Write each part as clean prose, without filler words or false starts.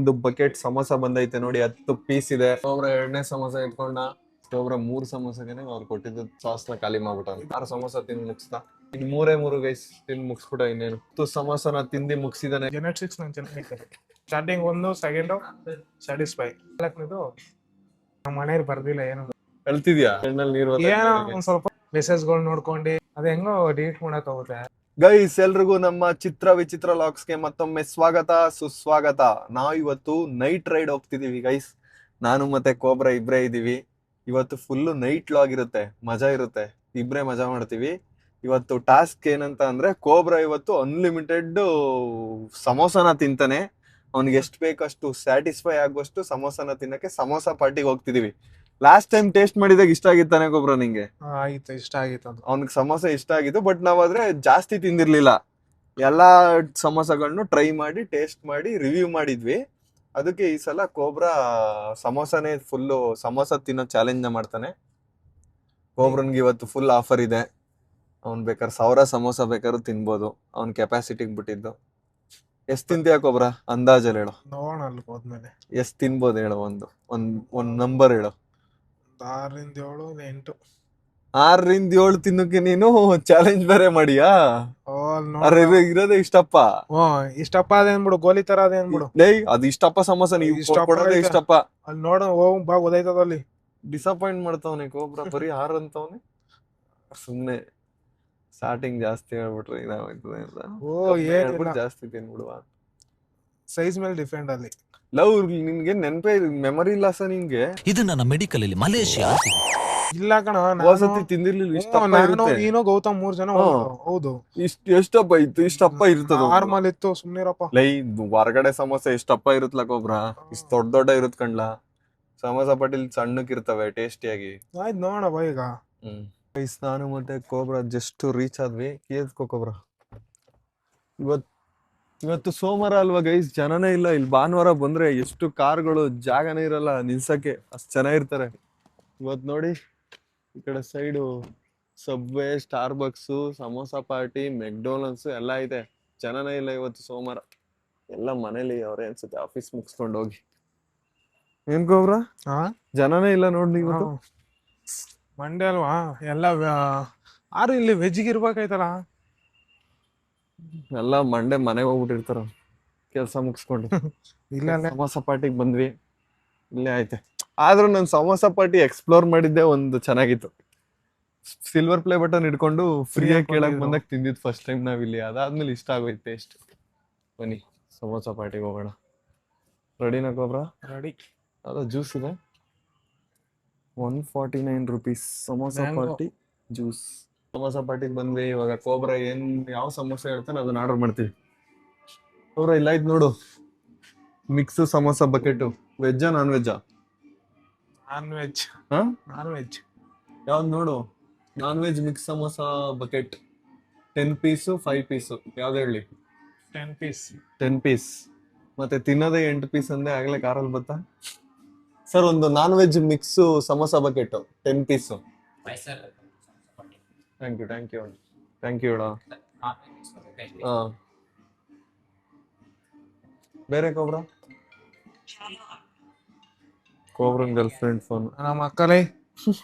ಒಂದು ಬಕೆಟ್ ಸಮೋಸ ಬಂದೈತೆ ನೋಡಿ, 10 ಪೀಸ್ ಇದೆ. ಒಬ್ರ 2ನೇ ಸಮೋಸ ಇಟ್ಕೊಂಡ, ಒಬ್ರ 3 ಸಮೋಸಗೆನೆ ಅವ್ರು ಕೊಟ್ಟಿದ್ದು ಸಾಸ್ ನ ಖಾಲಿ ಮಾಡ್ಬಿಟ್ಟ. 6 ಸಮೋಸ ತಿಂದು ಮುಗಿಸ್ತಾ, ಇನ್ 3 ಗೈಸ್ ತಿಂದು ಮುಗಿಸ್ಬಿಟ್ಟ. ಇನ್ನೇನು 10 ಸಮೋಸನ ತಿಂದು ಮುಗಿಸಿದಾನೆ. ಜೆನೆಟಿಕ್ಸ್ ನಾನು ಚೆನ್ನಾಗಿ ಸ್ಟಾರ್ಟಿಂಗ್ 1 ಸೆಕೆಂಡ್ ಸ್ಯಾಟಿಸ್ಫೈ. ಇದು ನಮ್ಮ ಮನೆಯವ್ರು ಬರ್ದಿಲ್ಲ ಏನು ಹೇಳ್ತಿದ್ಯಾ ಕಣ್ಣಲ್ಲಿ ನೀರು ಏನೋ ಒಂದ್ ಸ್ವಲ್ಪ ಮೆಸೇಜ್ಗಳು ನೋಡ್ಕೊಂಡು ಅದ ಹೆಂಗೋ ಡಿಲೀಟ್ ಮಾಡಕ್ ಹೋಗುತ್ತೆ. ಗೈಸ್ ಎಲ್ರಿಗೂ ನಮ್ಮ ಚಿತ್ರ ವಿಚಿತ್ರ ಲಾಕ್ಸ್ಗೆ ಮತ್ತೊಮ್ಮೆ ಸ್ವಾಗತ ಸುಸ್ವಾಗತ. ನಾವು ಇವತ್ತು ನೈಟ್ ರೈಡ್ ಹೋಗ್ತಿದೀವಿ ಗೈಸ್. ನಾನು ಮತ್ತೆ ಕೋಬ್ರಾ ಇಬ್ರೇ ಇದೀವಿ. ಇವತ್ತು ಫುಲ್ ನೈಟ್ ಲಾಗ್ ಇರುತ್ತೆ, ಮಜಾ ಇರುತ್ತೆ, ಇಬ್ರೇ ಮಜಾ ಮಾಡ್ತೀವಿ. ಇವತ್ತು ಟಾಸ್ಕ್ ಏನಂತ ಅಂದ್ರೆ, ಕೋಬ್ರಾ ಇವತ್ತು ಅನ್ಲಿಮಿಟೆಡ್ ಸಮೋಸನ ತಿಂತಾನೆ. ಅವ್ನಿಗೆ ಎಷ್ಟು ಬೇಕಷ್ಟು ಸ್ಯಾಟಿಸ್ಫೈ ಆಗುವಷ್ಟು ಸಮೋಸನ ತಿನ್ನಕ್ಕೆ ಸಮೋಸ ಪಾರ್ಟಿಗೆ ಹೋಗ್ತಿದೀವಿ. ಲಾಸ್ಟ್ ಟೈಮ್ ಟೇಸ್ಟ್ ಮಾಡಿದಾಗ ಇಷ್ಟ ಆಗಿತ್ತಾನೆ ಗೊಬ್ರ ನಿಂಗೆ? ಆಗಿತ್ತು, ಇಷ್ಟ ಆಗಿತ್ತು. ಅವ್ನಿಗೆ ಸಮೋಸ ಇಷ್ಟ ಆಗಿತ್ತು, ಬಟ್ ನಾವಾದ್ರೆ ಜಾಸ್ತಿ ತಿಂದಿರ್ಲಿಲ್ಲ. ಎಲ್ಲಾ ಸಮೋಸಗಳನ್ನು ಟ್ರೈ ಮಾಡಿ ಟೇಸ್ಟ್ ಮಾಡಿ ರಿವ್ಯೂ ಮಾಡಿದ್ವಿ. ಅದಕ್ಕೆ ಈ ಸಲ ಕೋಬ್ರಾ ಸಮೋಸನೇ ಫುಲ್ಲು ಸಮೋಸ ತಿನ್ನೋ ಚಾಲೆಂಜ್ ನ ಮಾಡ್ತಾನೆ. ಕೋಬ್ರನ್ಗೆ ಇವತ್ತು ಫುಲ್ ಆಫರ್ ಇದೆ. ಅವ್ನ್ ಬೇಕಾದ್ರೆ 1000 ಸಮೋಸ ಬೇಕಾದ್ರೂ ತಿನ್ಬೋದು, ಅವ್ನ್ ಕೆಪಾಸಿಟಿಗೆ ಬಿಟ್ಟಿದ್ದು. ಎಷ್ಟ್ ತಿಂತೀಯ ಕೋಬ್ರಾ ಅಂದಾಜಲ್ಲಿ ಹೇಳು? ನೋಡೋಣ ಅಲ್ಲಿ ಹೋದ್ಮೇಲೆ ಎಷ್ಟ್ ತಿನ್ಬೋದು ಹೇಳು? ಒಂದ್ ನಂಬರ್ ಹೇಳು. 6 ಇಂದ 7 8. 6 ಇಂದ 7 ತಿನ್ನಕ್ಕೆ ನೀನು ಚಾಲೆಂಜ್ ಬೇರೆ ಮಾಡಿಯಾ? ಇರೋದೇ ಇಷ್ಟಪ್ಪ. ಇಷ್ಟಪ್ಪ ಅದೇನ್ಬಿಡು, ಗೋಲಿ ತರ ಅದೇನ್ಬಿಡು. ಅದು ಇಷ್ಟಪ್ಪ ಸಮೋಸ ನೀವು ಕೊಡೋದೇ ಇಷ್ಟಪ್ಪ. ಅಲ್ಲಿ ನೋಡ ಹೋಗ್ ಬಾ ಗೊತ್ತಾಯ್ತದ. ಅಲ್ಲಿ ಡಿಸಪಾಯಿಂಟ್ ಮಾಡ್ತಾವನೆ ಕೋಬ್ರಾ, ಬರೀ 6 ಅಂತವನೆ. ಸುಮ್ನೆ ಸ್ಟಾರ್ಟಿಂಗ್ ಜಾಸ್ತಿ ಹೇಳ್ಬಿಟ್ರೆ ಇದಾಗ್ತದೆ ಅಂತ ಜಾಸ್ತಿ ತಿನ್ಬಿಡುವ. ಸೈಜ್ ಮೇಲೆ ಡಿಫೆಂಡ್ ಅಲ್ಲಿ. ಲವ್ ನಿನ್ಗೆ ನೆನಪೇ ಮೆಮರಿ ಲಾಸ ನಿನ್ಗೆ? ಇದು ನನ್ನ ಮೆಡಿಕಲ್ ಅಲ್ಲಿ ಮಲೇಷಿಯಾ ಇಲ್ಲ ಕಣ, ವಸತಿ ತಿಂದಿರ್ಲಿಲ್ಲ. ನೀನು ಗೌತಮ್ 3 ಜನ. ಹೌದು, ಎಷ್ಟಪ್ಪ ಇತ್ತು? ಇಷ್ಟಪ್ಪ ಇರ್ತದ ನಾರ್ಮಲ್ ಇತ್ತು, ಸುಮ್ನಿರಪ್ಪ. ಲೈ ಹೊರಗಡೆ ಸಮೋಸ ಎಷ್ಟಪ್ಪ ಇರುತ್ತಲ್ಲ ಕೋಬ್ರಾ, ಇಷ್ಟ ದೊಡ್ಡ ಇರುತ್ ಕಣ್ಲ. ಸಮೋಸ ಪಾಟಿಲ್ ಸಣ್ಣಕ್ ಇರ್ತವೆ ಟೇಸ್ಟಿಯಾಗಿ. ಆಯ್ತು ನೋಡೋಣ ಬಾ ಈಗ. ನಾನು ಮತ್ತೆ ಕೋಬ್ರಾ ಜಸ್ಟ್ ರೀಚ್ ಆದ್ವಿ. ಕೋಬ್ರಾ ಇವತ್ತು ಸೋಮವಾರ ಅಲ್ವಾ ಗೈಸ್, ಜನನೇ ಇಲ್ಲ ಇಲ್ಲಿ. ಭಾನುವಾರ ಬಂದ್ರೆ ಎಷ್ಟು ಕಾರ್ಗಳು, ಜಾಗನೇ ಇರಲ್ಲ ನಿಲ್ಸಕ್ಕೆ, ಅಷ್ಟ್ ಚೆನ್ನಾಗಿರ್ತಾರೆ. ಇವತ್ ನೋಡಿ ಈ ಕಡೆ side subway, Starbucks, samosa party, McDonald's ಎಲ್ಲ ಇದೆ. ಜನನೇ ಇಲ್ಲ ಇವತ್ತು ಸೋಮವಾರ. ಎಲ್ಲ ಮನೇಲಿ ಅವ್ರೆ ಅನ್ಸುತ್ತೆ, ಆಫೀಸ್ ಮುಗಿಸ್ಕೊಂಡು ಹೋಗಿ. ಏನ್ ಕೋಬ್ರಾ ಜನನೇ ಇಲ್ಲ ನೋಡಿ ಇವತ್ತು? ಮಂಡೇ ಅಲ್ವಾ, ಎಲ್ಲ ಆರು ಇಲ್ಲಿ ವೆಜ್ಗೆ ಇರ್ಬೇಕಾಯ್ತಲ್ಲ. ಎಲ್ಲ ಮಂಡೇ ಮನೆಗೆ ಹೋಗ್ಬಿಟ್ಟಿರ್ತಾರ ಕೆಲ್ಸ ಮುಗಿಸ್ಕೊಂಡು. ಇಲ್ಲ ಸಮೋಸ ಪಾರ್ಟಿಗೆ ಬಂದ್ವಿ, ಇಲ್ಲೇ ಐತೆ. ಆದ್ರೂ ನಾನು ಸಮೋಸ ಪಾರ್ಟಿ ಎಕ್ಸ್ಪ್ಲೋರ್ ಮಾಡಿದ್ದೆ ಒಂದು ಚೆನ್ನಾಗಿತ್ತು. ಸಿಲ್ವರ್ ಪ್ಲೇ ಬಟನ್ ಇಟ್ಕೊಂಡು ಫ್ರೀಯಾಗಿ ಕೇಳಕ್ ಬಂದಾಗ ತಿಂದಿದ್ ಫಸ್ಟ್ ಟೈಮ್ ನಾವಿಲ್ಲಿ. ಅದಾದ್ಮೇಲೆ ಇಷ್ಟ ಆಗೋಯ್ತು ಟೇಸ್ಟ್. ಬನ್ನಿ ಸಮೋಸ ಪಾರ್ಟಿಗೆ ಹೋಗೋಣ. ರೆಡಿನಾ ಕೋಬ್ರಾ? ರೆಡಿ. ಅದ ಜ್ಯೂಸ್ ಇದೆ, 149 rupees samosa party juice. Samosa ಪಾರ್ಟಿಗೆ ಬಂದ್ವಿ. ಇವಾಗ ಕೋಬ್ರಾ ಯಾವ ಸಮೋಸ ಹೇಳ್ತಾನೆ ಅದನ್ನ ಆರ್ಡರ್ ಮಾಡ್ತೀವಿ. ಕೋಬ್ರಾ ಇಲ್ಲ ಆಯ್ತು ನೋಡು, ಮಿಕ್ಸ್ ಸಮೋಸ ಬಕೆಟ್. ವೆಜ್ಜಾ ನಾನ್ ವೆಜ್ಜಾ? Non veg. ನಾನ್ ವೆಜ್ ಯಾವ್ದು ನೋಡು? Non veg mix samosa bucket 10 piece 5 piece ಯಾವ್ದು ಹೇಳಿ? 10 ಪೀಸ್. 10 ಪೀಸ್. ಮತ್ತೆ ತಿನ್ನೋದೇ 8 ಪೀಸ್ ಅಂದೆ ಆಗ್ಲೇ ಕಾರಲ್ಲಿ ಬತ್ತಾ. ಸರ್ ಒಂದು non veg mix samosa bucket 10 piece. Thank you ಅಣ್ಣ. ಬೇರೆ ಕೋಬ್ರಾ? ಕೋಬ್ರನ್ ಗರ್ಲ್ ಫ್ರೆಂಡ್ ಫೋನ್. ನಮ್ಮ ಅಕ್ಕಲೇ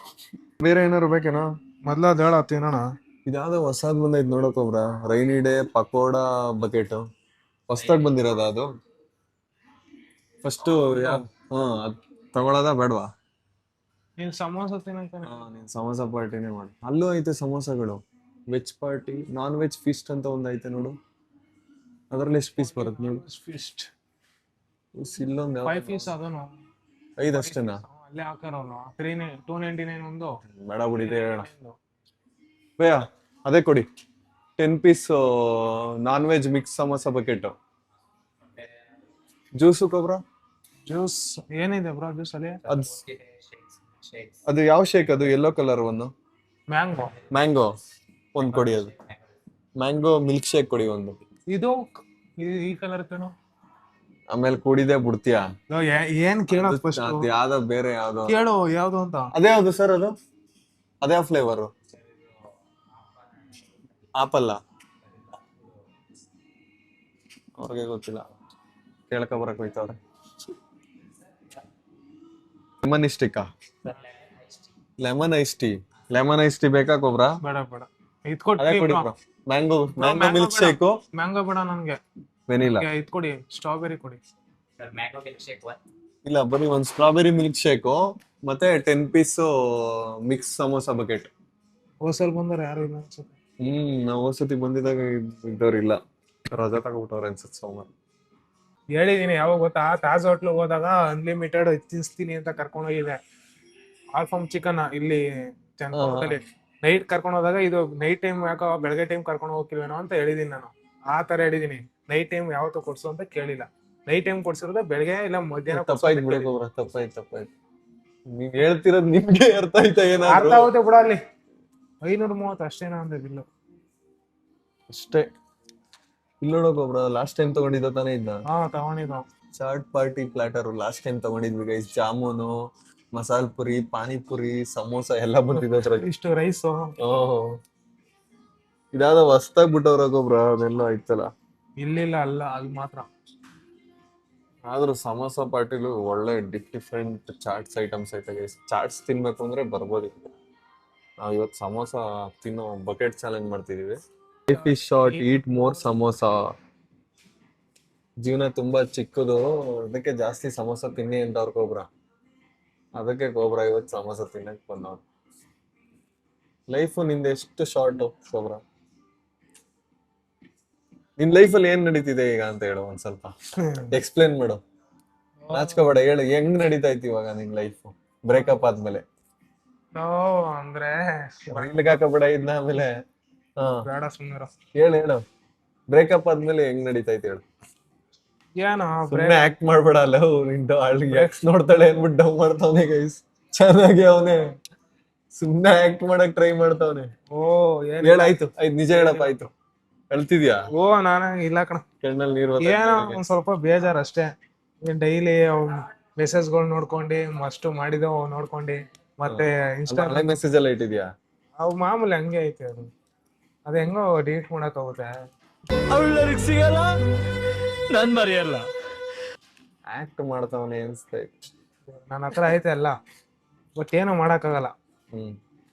ಬೇರೆ ಏನಾರು ಬೇಕೇನಾ? ಮೊದ್ಲ ಅದ್ ಹೇಳ ತಿನ್ನೋಣ. ಇದ್ಯಾವ್ದೋ ಹೊಸದ್ ಬಂದೈತ್ ನೋಡೋ cobra, rainy day pakoda bucket. ಹೊಸದಾಗಿ ಬಂದಿರೋದ ಅದು? ಫಸ್ಟ್ ಅದ್ ತಗೊಳೋದ ಬೇಡವಾ? ನೀನ್ ಸಮೋಸ ತಿನ್ನಂತಾನೆ. ನೀನ್ ಸಮೋಸ ಪಾರ್ಟಿನೇ ಮಾಡು. ಅಲ್ಲೂ ಐತೆ ಸಮೋಸಗಳು. Veg party, non veg feast ಅಂತ ಒಂದ್ ಐತೆ ನೋಡು. ಅದ್ರಲ್ಲಿ ಎಷ್ಟು ಪೀಸ್ ಬರುತ್ತೆ ನೋಡು? ಫಿಸ್ಟ್ ಇಲ್ಲೊಂದು 5 ಪೀಸ್. ಅದನ್ನು 5 ಅಷ್ಟೇನಾ? ಅಲ್ಲೇ ಹಾಕೋರಲ್ಲ 299 ಒಂದು. ಬೇಡ ಬಿಡಿದೆ ಹೇಳ ಭಯ. ಅದೇ ಕೊಡಿ 10 piece non veg mix samosa bucket. Juice ಕೋಬ್ರಾ? ಜ್ಯೂಸ್ ಏನಿದೆ ಬ್ರೋ ಜ್ಯೂಸ್ ಅಲ್ಲಿ? ಅದು ಯಾವ ಶೇಕ್ ಅದು? ಯೆಲ್ಲೋ ಕಲರ್ ಒಂದು ಮ್ಯಾಂಗೋ ಒಂದ್ ಕೊಡಿ. ಅದು ಮ್ಯಾಂಗೋ ಮಿಲ್ಕ್ ಶೇಕ್ ಕೊಡಿ ಒಂದು. ಇದು ಈ ಕಲರ್ ಕಣೋ. ಆಮೇಲೆ ಕುಡಿದೇ ಬಿಡ್ತೀಯಾ? ಏನ್ ಕೇಳೋ ಫಸ್ಟ್? ಯಾವ್ದೋ ಬೇರೆ ಯಾವ್ದೋ ಕೇಳು, ಯಾವ್ದು ಅಂತ. ಅದೇ ಯಾವ್ದು ಸರ್? ಅದು ಅದೇ ಫ್ಲೇವರು? ಆಪಲ್ಲ? ಅವ್ರಿಗೆ ಗೊತ್ತಿಲ್ಲ, ಕೇಳ್ಕೊ ಬರಕ್ ಹೋಯ್ತವ್ರೆ. ಲೆಮನ್ ಸ್ಟಿಕ್ಕಾ? ಲೆಮನ್ ಐಸ್ ಟೀ ಬೇಕಾ ಕೊಬ್ರಾ? ಬೇಡ ಬೇಡ ಇದ್ ಅದೇ ಕೊಡಿ ಕೊಡಿ bro. Mango mango milk shake, mango ಬೇಡ ನನ್ಗೆ. ವೆನಿಲಾ. ಇದ್ ಕೊಡಿ, ಸ್ಟ್ರಾಬೆರಿ ಕೊಡಿ. ಇಲ್ಲ ಬರೀ ಒಂದ್ ಸ್ಟ್ರಾಬೆರಿ ಮಿಲ್ಕ್ ಶೇಕು ಮತ್ತೆ 10 ಪೀಸ್ ಮಿಕ್ಸ್ ಸಮೋಸಾ ಬಕೆಟ್. ಹೋಸಲ್ ಬಂದ್ರೆ ಯಾರು ಇಲ್ಲ ಅನ್ಸುತ್ತೆ. ನಾವು ಹೊಸತಿ ಬಂದಿದಾಗ ಇದ್ದವ್ರಿಲ್ಲ, ರಜಾ ತಗೋಬಿಟ್ಟವ್ರೆ ಅನ್ಸುತ್ತೆ ಸೋಮವಾರ. ಹೇಳಿದೀನಿ ಯಾವಾಗ ಗೊತ್ತಾ, ತಾಜ್ ಹೋಟ್ಲು ಹೋದಾಗ ಅನ್ಲಿಮಿಟೆಡ್ ತಿನ್ಸ್ತೀನಿ ಅಂತ ಕರ್ಕೊಂಡು ಹೋಗಿದೆ. ಆಲ್ಫಾಮ್ ಚಿಕನ್ ಇಲ್ಲಿ ಚಂದ್ರಪುರದಲ್ಲಿ ನೈಟ್ ಕರ್ಕೊಂಡು ಹೋದಾಗ, ಇದು ನೈಟ್ ಟೈಮ್ ಯಾಕೋ ಬೆಳಗ್ಗೆ ಟೈಮ್ ಕರ್ಕೊಂಡು ಹೋಗ್ತಿಲ್ವೇನೋ ಅಂತ ಹೇಳಿದೀನಿ ನಾನು. ಆ ತರ ಹೇಳಿದೀನಿ. ನೈಟ್ ಟೈಮ್ ಯಾವತ್ತೂ ಕೊಡ್ಸು ಅಂತ ಕೇಳಿಲ್ಲ. ನೈಟ್ ಟೈಮ್ ಕೊಡ್ಸಿರೋದು ಬೆಳಗ್ಗೆ ಇಲ್ಲ ಮಧ್ಯಾಹ್ನ. ತಪ್ಪಾಯ್ತು ಬಿಡಕ್ಕೆ ಒಬ್ರ, ತಪ್ಪಾಯ್ತು. ನೀವ್ ಹೇಳ್ತಿರೋದ್ ನಿಮ್ಗೆ ಅರ್ಥ ಆಯ್ತಾ ಅರ್ಥ ಏನಾದ್ರು? ಆಗುತ್ತೆ ಬಿಡ. ಅಲ್ಲಿ 530 ಅಷ್ಟೇನಾ ಅಂದ್ರೆ ಬಿಲ್ಲು ಅಷ್ಟೇ. ಇಲ್ಲ ನೋಡಕ್ ಒಬ್ರ, ಲಾಸ್ಟ್ ಟೈಮ್ ತಗೊಂಡಿದ್ದ ತಾನೇ ಇದ್ನ ತಗೊಂಡಿದ್ದು. Chaat party platter last time ತಗೊಂಡಿದ್ವಿ ಗೈಸ್. ಜಾಮೂನು, ಮಸಾಲ್ ಪುರಿ, ಪಾನಿಪುರಿ, ಸಮೋಸ ಎಲ್ಲ ಬಂದಿದೆ ಅದ್ರಲ್ಲಿ. ಇಷ್ಟು ರೈಸು. ಇದಾದ ಹೊಸ್ತಾಗ್ ಬಿಟ್ಟವ್ರಾಗೊಬ್ರ, ಅದೆಲ್ಲ ಆಯ್ತಲ್ಲ. ಇಲ್ಲಿಲ್ಲ, ಅಲ್ಲ ಅಲ್ಲಿ ಮಾತ್ರ. ಆದ್ರೂ ಸಮೋಸ ಪಾರ್ಟಿಲು ಒಳ್ಳೆ ಡಿಫ್ರೆಂಟ್ ಚಾಟ್ಸ್ ಐಟಮ್ಸ್ ಐತೆ ಗೈಸ್. ಚಾಟ್ಸ್ ತಿನ್ಬೇಕು ಅಂದ್ರೆ ಬರ್ಬೋದು. ನಾವ್ ಇವತ್ತು ಸಮೋಸ ತಿನ್ನೋ ಬಕೆಟ್ ಚಾಲೆಂಜ್ ಮಾಡ್ತಿದೀವಿ. Life is short, heat more samosa. ಜೀವನ ತುಂಬಾ ಚಿಕ್ಕದು, ಅದಕ್ಕೆ ಜಾಸ್ತಿ ಸಮೋಸ ತಿನ್ನಿ ಅಂತ ಅವ್ರ ಕೋಬ್ರ. ಅದಕ್ಕೆ ಕೋಬ್ರ ಇವತ್ತು ಸಮೋಸ ತಿನ್ನಕ್ ಬಂದವ್ರು. ಲೈಫು ನಿಂದ ಎಷ್ಟು ಶಾರ್ಟ್ ಕೋಬ್ರ? ನಿನ್ ಲೈಫಲ್ಲಿ ಏನ್ ನಡೀತಿದೆ ಈಗ ಅಂತ ಹೇಳು, ಒಂದ್ ಸ್ವಲ್ಪ ಎಕ್ಸ್ಪ್ಲೇನ್ ಮಾಡು. ನಾಚ್ಕೋಬೇಡ, ಹೇಳು ಹೆಂಗ್ ನಡೀತಾ ಇತ್ತು ಇವಾಗ ನಿನ್ ಲೈಫ್ ಬ್ರೇಕಪ್ ಆದ್ಮೇಲೆ? ಅಂದ್ರೆ ಹಾಕಬೇಡ ಇದನ್ನ ಆಮೇಲೆ. ಬೇಡ ಸುಮ್ಮನೆ ಹೇಳು ಬ್ರೇಕಪ್ ಆದ್ಮೇಲೆ ಹೆಂಗ್ ನಡೀತೈತೆ ಹೇಳು. ಏನೋ ಸುಮ್ನೆ ಆಕ್ಟ್ ಮಾಡ್ಬೇಡ. ಅಲ್ಲ ನಿಂದು ಎಕ್ಸ್ ನೋಡ್ತಾಳೆ ಅನ್ಬಿಟ್ಟು ಡವ್ ಮಾಡ್ತಾವನೆ ಗೈಸ್. ಚೆನ್ನಾಗಿ ಅವನೇ ಸುಮ್ನೆ ಆಕ್ಟ್ ಮಾಡಕ್ ಟ್ರೈ ಮಾಡ್ತಾವನೆ. ಹೇಳಾಯ್ತು, ನಿಜ ಹೇಳಪ್ಪ. ಆಯ್ತು, ಅಳ್ತಿದ್ಯಾ? ನಾನು ಇಲ್ಲ ಕಣ. ಕಣ್ಣಲ್ಲಿ ನೀರು ಏನೋ ಒಂದ್ ಸ್ವಲ್ಪ ಬೇಜಾರ್ ಅಷ್ಟೇ. ಡೈಲಿ ಮೆಸೇಜ್ಗಳು ನೋಡ್ಕೊಂಡು, ಅಷ್ಟು ಮಾಡಿದವು ನೋಡ್ಕೊಂಡು, ಮತ್ತೆ ಹಳೆ ಮೆಸೇಜ್ ಎಲ್ಲ ಇಟ್ಟಿದ್ಯಾ? ಅವು ಮಾಮೂಲಿ ಹಂಗೆ ಐತೆ. ಅದು ಹೆಂಗೋ ಡಿಲೀಟ್ ಮಾಡಕ್ ಹೋಗುತ್ತೆ. ಸಿಗಲ್ಲ, ನನ್ ಮರೆಯಲ್ಲ. ಆಕ್ಟ್ ಮಾಡ್ತಾವನೆ ಅನ್ಸ್ತೈತೆ. ನನ್ನ ಹತ್ರ ಐತೆ ಎಲ್ಲ, ಬಟ್ ಏನು ಮಾಡಕ್ಕಾಗಲ್ಲ.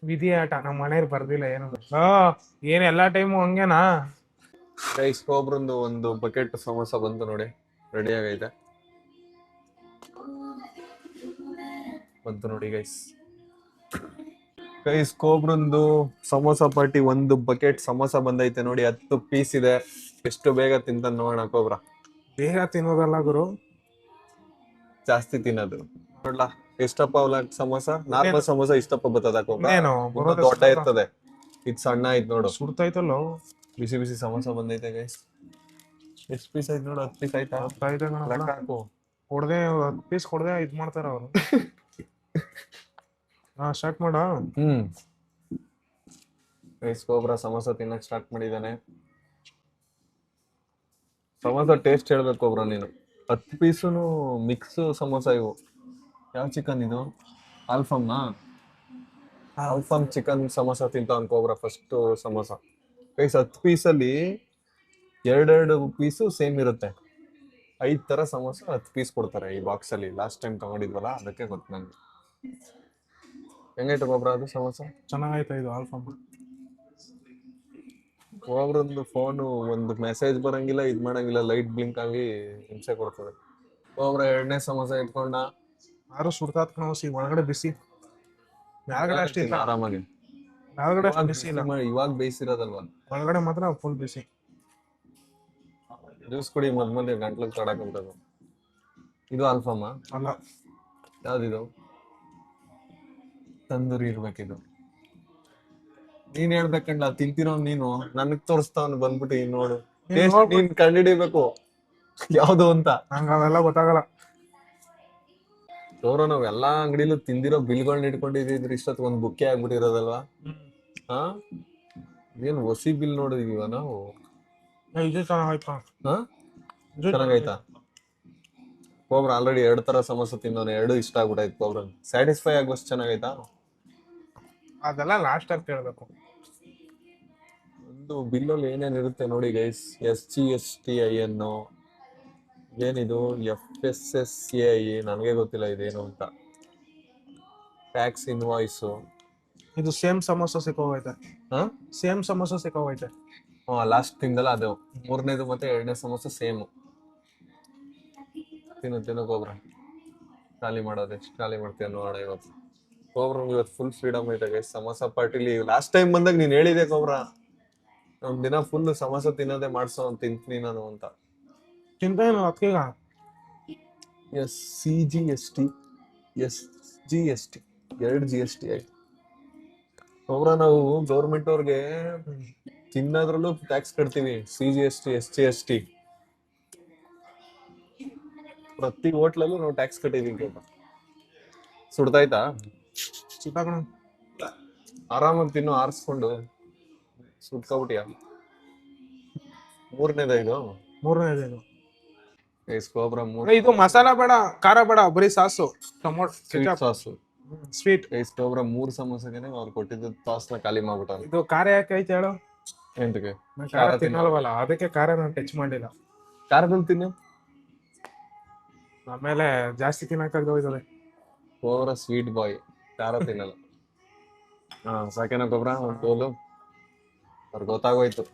ವಿಧಿ ಆಟ. ನಮ್ಮ ಮನೆಯವ್ರು ಬರ್ದಿಲ್ಲ ಏನು. ಏನ್ ಎಲ್ಲಾ ಟೈಮು ಹಂಗೇನಾ? ಗೈಸ್, ಒಬ್ರೊಂದು ಒಂದು ಬಕೆಟ್ ಸಮೋಸ ಬಂತು ನೋಡಿ, ರೆಡಿ ಆಗೈತೆ. ಬಂತು ನೋಡಿ ಗೈಸ್. ಕೋಬ್ರಂದು ಸಮೋಸ ಪಾರ್ಟಿ ಒಂದು ಬಕೆಟ್ ಸಮೋಸ ಬಂದೈತೆ ನೋಡಿ. 10 ಪೀಸ್ ಇದೆ. ಎಷ್ಟು ಬೇಗ ತಿಂತಾನ ನೋಡೋಣ ಕೋಬ್ರ. ಬೇಗ ತಿನ್ನೋದಲ್ಲ ಗುರು, ಜಾಸ್ತಿ ತಿನ್ನೋದು. ನೋಡ್ಲಾ ಎಷ್ಟಪ್ಪ ಸಮೋಸ? ನಾರ್ಮಲ್ ಸಮೋಸ ಇಷ್ಟಪ್ಪ ಬರ್ತದ ಕೋಬ್ರ? ದೊಡ್ಡ ಇರ್ತದೆ, ಇದು ಸಣ್ಣ ಐತ್ ನೋಡು. ಸುಡ್ತೈತಲ್ಲೋ. ಬಿಸಿ ಬಿಸಿ ಸಮೋಸ ಬಂದೈತೆ ಗೈಸ್. ಎಷ್ಟು ಪೀಸ್ ಐತ್ ನೋಡು? 10 ಪೀಸ್ ಆಯ್ತಾ? ಹಾಕು. ಕೊಡದೆ 10 ಪೀಸ್ ಕೊಡದೆ ಇದ್ ಮಾಡ್ತಾರ ಅವರು. ಸ್ಟಾರ್ಟ್ ಮಾಡ. ಗೈಸ್, ಕೋಬ್ರ ಸಮೋಸ ತಿನ್ನಕ್ ಸ್ಟಾರ್ಟ್ ಮಾಡಿದಾನೆ. ಸಮೋಸ ಟೇಸ್ಟ್ ಹೇಳ್ಬೇಕು ಕೋಬ್ರ ನೀನು. 10 ಪೀಸುನು ಮಿಕ್ಸ್ ಸಮೋಸ ಇವು. ಯಾವ ಚಿಕನ್ ಇದು? ಆಲ್ಫಾಮ್ ಚಿಕನ್ ಸಮೋಸ ತಿಂತಾವನ್ ಕೋಬ್ರ ಫಸ್ಟ್ ಸಮೋಸ. ಗೈಸ್, 10 ಪೀಸಲ್ಲಿ 2 ಪೀಸು ಸೇಮ್ ಇರುತ್ತೆ. 5 ತರ ಸಮೋಸ 10 ಪೀಸ್ ಕೊಡ್ತಾರೆ ಈ ಬಾಕ್ಸ್ ಅಲ್ಲಿ. ಲಾಸ್ಟ್ ಟೈಮ್ ತಗೊಂಡಿದ್ವಲ್ಲ, ಅದಕ್ಕೆ ಗೊತ್ತು ನಂಗೆ. ಹೆಂಗೈತೆ ಗೊಬ್ಬರ ಅದು ಸಮೋಸ? ಚೆನ್ನಾಗೈತೆ ಇದು ಆಲ್ಫಾಮ್. ಒಬ್ರೊಂದು ಫೋನು ಒಂದು ಮೆಸೇಜ್ ಬರಂಗಿಲ್ಲ, ಇದ್ ಮಾಡಂಗಿಲ್ಲ, ಲೈಟ್ ಬ್ಲಿಂಕ್ ಆಗಿ ಹಿಂಸೆ ಕೊಡ್ತದೆ. ಒಬ್ರ 2ನೇ ಸಮೋಸ ಇಟ್ಕೊಂಡ. ಯಾರು ಸುಡ್ತಾತ್ ಕಣೋಸಿ, ಒಳಗಡೆ ಬಿಸಿ. ಮ್ಯಾಲ್ಗಡೆ ಅಷ್ಟಿಲ್ಲ, ಆರಾಮಾಗಿ. ಮ್ಯಾಲ್ಗಡೆ ಅಷ್ಟು ಬಿಸಿ ಇಲ್ಲ. ಇವಾಗ ಬೇಯಿಸಿರೋದಲ್ವಾ? ಒಳಗಡೆ ಮಾತ್ರ ಫುಲ್ ಬಿಸಿ. ಜ್ಯೂಸ್ ಕುಡಿ ಮಧ್ಯ ಗಂಟ್ಲಿಗೆ ತಡಕಂತದ್ದು. ಇದು ಆಲ್ಫಾಮ ಅಲ್ಲ, ಯಾವ್ದಿದು? ತಂದೂರಿ ಇರ್ಬೇಕಿದು. ನೀನ್ ಹೇಳ್ಬೇಕಂಡ, ತಿಂತಿರೋ ನೀನು ನನಗ್ ತೋರಿಸ್ತಾವನು ಬಂದ್ಬಿಟ್ಟು. ನೋಡು ನೀನ್ ಕಂಡಿಡಿಬೇಕು ಯಾವ್ದು ಅಂತ. ನಂಗೆ ಅವೆಲ್ಲ ಗೊತ್ತಾಗಲ್ಲ. ಸೋರೋ, ನಾವ್ ಎಲ್ಲಾ ಅಂಗಡಿಲೂ ತಿಂದಿರೋ ಬಿಲ್ಗಳನ್ನ ಇಟ್ಕೊಂಡಿದ್ರೆ ಇಷ್ಟೊತ್ತು ಒಂದ್ ಬುಕ್ಕೆ ಆಗ್ಬಿಟ್ಟಿರೋದಲ್ವಾ? ಏನ್ ಹೊಸಿ ಬಿಲ್ ನೋಡಿದೀವ ನಾವು. ಚೆನ್ನಾಗೈತಾ ಕೋಬ್ರ? ಆಲ್ರೆಡಿ 2 ತರ ಸಮೋಸ ತಿನ್ನೋನೆ, 2 ಇಷ್ಟ ಆಗ್ಬಿಟ್ಟೈತೆ ಕೋಬ್ರ. ಸ್ಯಾಟಿಸ್ಫೈ ಆಗೋಷ್ಟು ಚೆನ್ನಾಗೈತಾ? ಅದೆಲ್ಲ ಲಾಸ್ಟ್ ಅಂತ ಹೇಳ್ಬೇಕು. ಒಂದು ಬಿಲ್ಲಲ್ಲಿ ಏನೇನ್ ಇರುತ್ತೆ ನೋಡಿ ಗೈಸ್. SGSTIN, ಏನಿದು FSSAI ನನಗೆ ಗೊತ್ತಿಲ್ಲ ಇದೇನು ಅಂತ. Tax invoice. ಇದು ಸೇಮ್ ಸಮೋಸ ಸಿಕ್ಕೋಗೈತೆ. ಹಾ ಸೇಮ್ ಸಮೋಸ ಸಿಕ್ಕೋಗೈತೆ. ಲಾಸ್ಟ್ ತಿಂದಲ್ಲ ಅದು. ಮೂರನೇದು ಮತ್ತೆ ಎರಡನೇ ಸಮೋಸ ಸೇಮ್. ತಿನ್ನು ಕೋಬ್ರ. ಖಾಲಿ ಮಾಡೋದು ಎಷ್ಟು ಖಾಲಿ ಮಾಡ್ತೀಯ ನೋಡ ಇವತ್ತು. ಕೋಬ್ರ ಇವತ್ತು ಫುಲ್ ಫ್ರೀಡಮ್ ಐತೆ ಗೈಸ್. ಸಮೋಸ ಪಾರ್ಟಿಲಿ ಲಾಸ್ಟ್ ಟೈಮ್ ಬಂದಾಗ ನೀನ್ ಹೇಳಿದೆ ಕೋಬ್ರ, ಒಂದ್ ದಿನ ಫುಲ್ ಸಮೋಸ ತಿನ್ನೋದೇ ಮಾಡ್ಸೋ ಅಂತ ತಿಂತೀನಿ ನಾನು ಅಂತ. ಚಿಂತೆ ಅದಕ್ಕೀಗ SCGST SGST 2 GST ಆಯ್ತು ಕೋಬ್ರ. ನಾವು ಗೌರ್ಮೆಂಟ್ ಅವ್ರಿಗೆ ತಿನ್ನೋದ್ರಲ್ಲೂ ಟ್ಯಾಕ್ಸ್ ಕಟ್ತೀವಿ. CGST SGST ಪ್ರತಿ ಹೋಟ್ಲಲ್ಲೂ ನಾವು ಟ್ಯಾಕ್ಸ್ ಕಟ್ಟಿದೀವಿ. ಸುಡ್ತಾಯ್ತಾ? ಚಿತ್ತಾಕಣ ಆರಾಮಾಗಿ ತಿನ್ನು ಆರಿಸ್ಕೊಂಡು. ಸುಟ್ಕೊಬಿಟ್ಟಿಯ? ಮೂರನೇದ ಇದು? ಮೂರನೇದು ಇದು. ಕೋಬ್ರ ಇದು ಮಸಾಲ ಬೇಡ, ಖಾರ ಬೇಡ, ಬರೀ ಸಾಸು, ಟೊಮೊಟೊ ಸಾಸು ಸ್ವೀಟ್. ಕೋಬ್ರ 3 ಸಮೋಸಗೆನೆ ಅವ್ರು ಕೊಟ್ಟಿದ್ದು ಸಾಸ್ನ ಖಾಲಿ ಮಾಡ್ಬಿಟ್ಟ. ಇದು ಖಾರ ಯಾಕೆ ಐತೆ ಹೇಳು? ಎಂತಕ್ಕೆ? ನಾನ್ ಖಾರ ತಿನ್ನಲ್ವಲ್ಲ, ಅದಕ್ಕೆ ಖಾರ ನಾನು ಟಚ್ ಮಾಡಿಲ್ಲ. ಖಾರದಲ್ಲಿ ತಿನ್ನು. ಆಮೇಲೆ ಜಾಸ್ತಿ ತಿನ್ನಕ್ಕಾಗ್ದೋಯ್ತದೆ. ಕೋಬ್ರ ಸ್ವೀಟ್ ಬಾಯ್, ಖಾರ ತಿನ್ನಲ್ಲ. ಸಾಕೇನ ಕೋಬ್ರ ಒಂದು ಬೋಲು? ಅವ್ರಿಗೆ ಗೊತ್ತಾಗೋಯ್ತು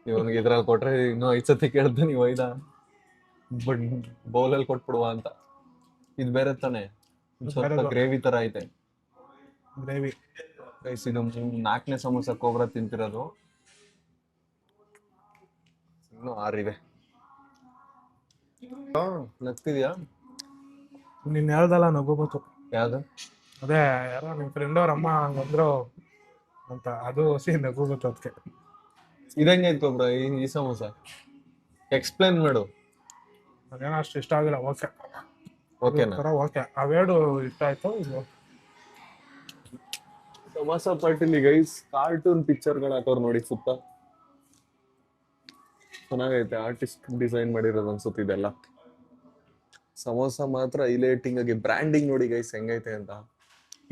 ಇವನ್ಗೆ ಇದ್ರಲ್ಲಿ ಕೊಟ್ರೆ ಇನ್ನೂ 5 ಸತಿ ಕೇಳ್ದು ನೀವು ಒಯ್ದ ಬೌಲಲ್ಲಿ ಕೊಟ್ಬಿಡುವ ಅಂತ. ಇದು ಬೇರೆ ತಾನೆ, ಸ್ವಲ್ಪ ಗ್ರೇವಿ ತರ ಐತೆ ಗ್ರೇವಿ. ಗೈಸ್ ಇದು 4ನೇ ಸಮೋಸ ಕೋಬ್ರ ತಿಂತಿರೋದು. ಇನ್ನು 6 ಇದೆ. ನಗ್ತಿದ್ಯಾ? ನೀನ್ ಹೇಳ್ದಲ್ಲ ನಗೋಬೇಕು. ಯಾವ್ದು? ಅದೇ ಯಾರೋ ನಿಮ್ ಫ್ರೆಂಡ್ ಅವ್ರ ಅಮ್ಮ ಹಂಗಂದ್ರು ಅಂತ, ಅದು ಸಿ ನಗೋಬೇಕು ಅದಕ್ಕೆ. ಇದಂಗೈತೆ ಕೋಬ್ರ ಈ ಸಮೋಸ? ಎಕ್ಸ್ಪ್ಲೇನ್ ಮಾಡು. ಅದೇನೋ ಅಷ್ಟು ಇಷ್ಟ ಆಗಿಲ್ಲ. ಓಕೆ ಓಕೆನಾ? ಓಕೆ, ಅವೆರಡು ಇಷ್ಟ ಆಯ್ತು. ಇದು ಸಮೋಸ ಪಾರ್ಟಿಲಿ ಗೈಸ್ ಕಾರ್ಟೂನ್ ಪಿಕ್ಚರ್ಗಳು ಹಾಕೋರು ನೋಡಿ ಸುತ್ತ. ಚೆನ್ನಾಗೈತೆ, ಆರ್ಟಿಸ್ಟ್ ಡಿಸೈನ್ ಮಾಡಿರೋದು ಅನ್ಸುತ್ತೆ ಇದೆಲ್ಲ. ಸಮೋಸ ಮಾತ್ರ ಹೈಲೈಟಿಂಗ್ ಆಗಿ ಬ್ರ್ಯಾಂಡಿಂಗ್ ನೋಡಿ ಗೈಸ್ ಹೆಂಗೈತೆ ಅಂತ.